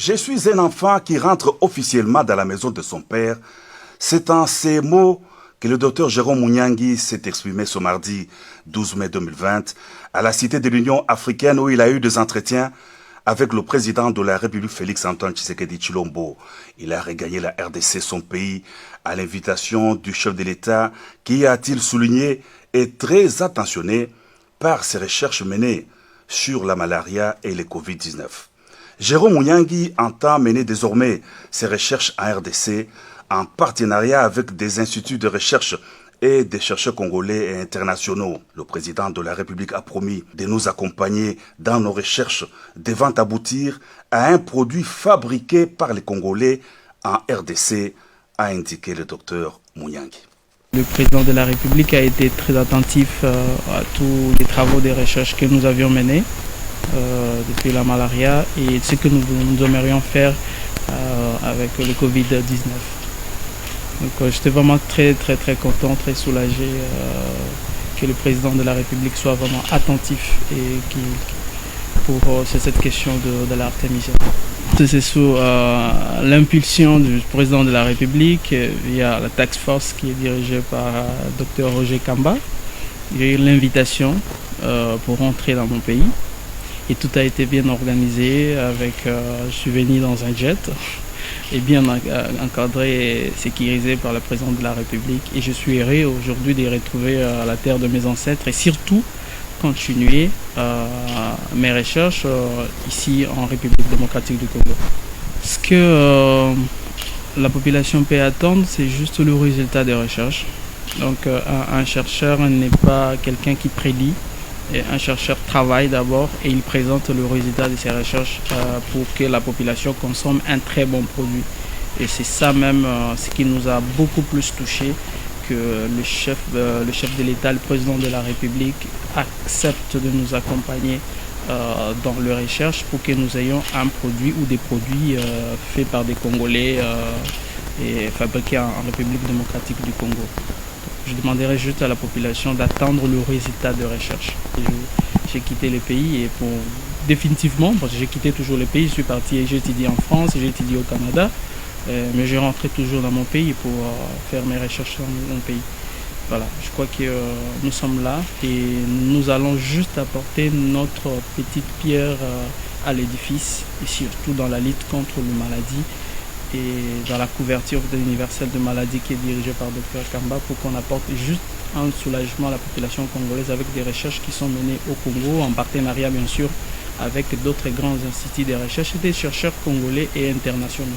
Je suis un enfant qui rentre officiellement dans la maison de son père. C'est en ces mots que le docteur Jérôme Mouniangui s'est exprimé ce mardi 12 mai 2020 à la Cité de l'Union africaine où il a eu des entretiens avec le président de la République Félix-Antoine Tshisekedi Tshilombo. Il a regagné la RDC, son pays, à l'invitation du chef de l'État qui, a-t-il souligné, est très attentionné par ses recherches menées sur la malaria et le Covid-19. Jérôme Mouniangui entend mener désormais ses recherches en RDC en partenariat avec des instituts de recherche et des chercheurs congolais et internationaux. Le président de la République a promis de nous accompagner dans nos recherches devant aboutir à un produit fabriqué par les Congolais en RDC, a indiqué le docteur Mouniangui. Le président de la République a été très attentif à tous les travaux de recherche que nous avions menés depuis la malaria et ce que nous aimerions faire avec le Covid-19. Donc j'étais vraiment très content, très soulagé que le président de la République soit vraiment attentif et pour cette question de l'artémisia. C'est sous l'impulsion du président de la République via la task force qui est dirigée par Dr Roger Kamba. J'ai eu l'invitation pour rentrer dans mon pays et tout a été bien organisé. Je suis venu dans un jet et bien encadré et sécurisé par le président de la République. Et je suis heureux aujourd'hui de retrouver la terre de mes ancêtres et surtout continuer mes recherches ici en République démocratique du Congo. Ce que la population peut attendre, c'est juste le résultat des recherches. Donc un chercheur n'est pas quelqu'un qui prédit. Et un chercheur travaille d'abord et il présente le résultat de ses recherches pour que la population consomme un très bon produit. Et c'est ça même ce qui nous a beaucoup plus touché, que le chef de l'État, le président de la République, accepte de nous accompagner dans les recherches pour que nous ayons un produit ou des produits faits par des Congolais et fabriqués en République démocratique du Congo. Je demanderai juste à la population d'attendre le résultat de recherche. J'ai quitté le pays et définitivement, parce que j'ai quitté toujours le pays, je suis parti et j'ai étudié en France, j'ai étudié au Canada, mais je rentrais toujours dans mon pays pour faire mes recherches dans mon pays. Voilà, je crois que nous sommes là et nous allons juste apporter notre petite pierre à l'édifice et surtout dans la lutte contre les maladies et dans la couverture universelle de maladies qui est dirigée par Dr Kamba pour qu'on apporte juste un soulagement à la population congolaise avec des recherches qui sont menées au Congo en partenariat bien sûr avec d'autres grands instituts de recherche et des chercheurs congolais et internationaux.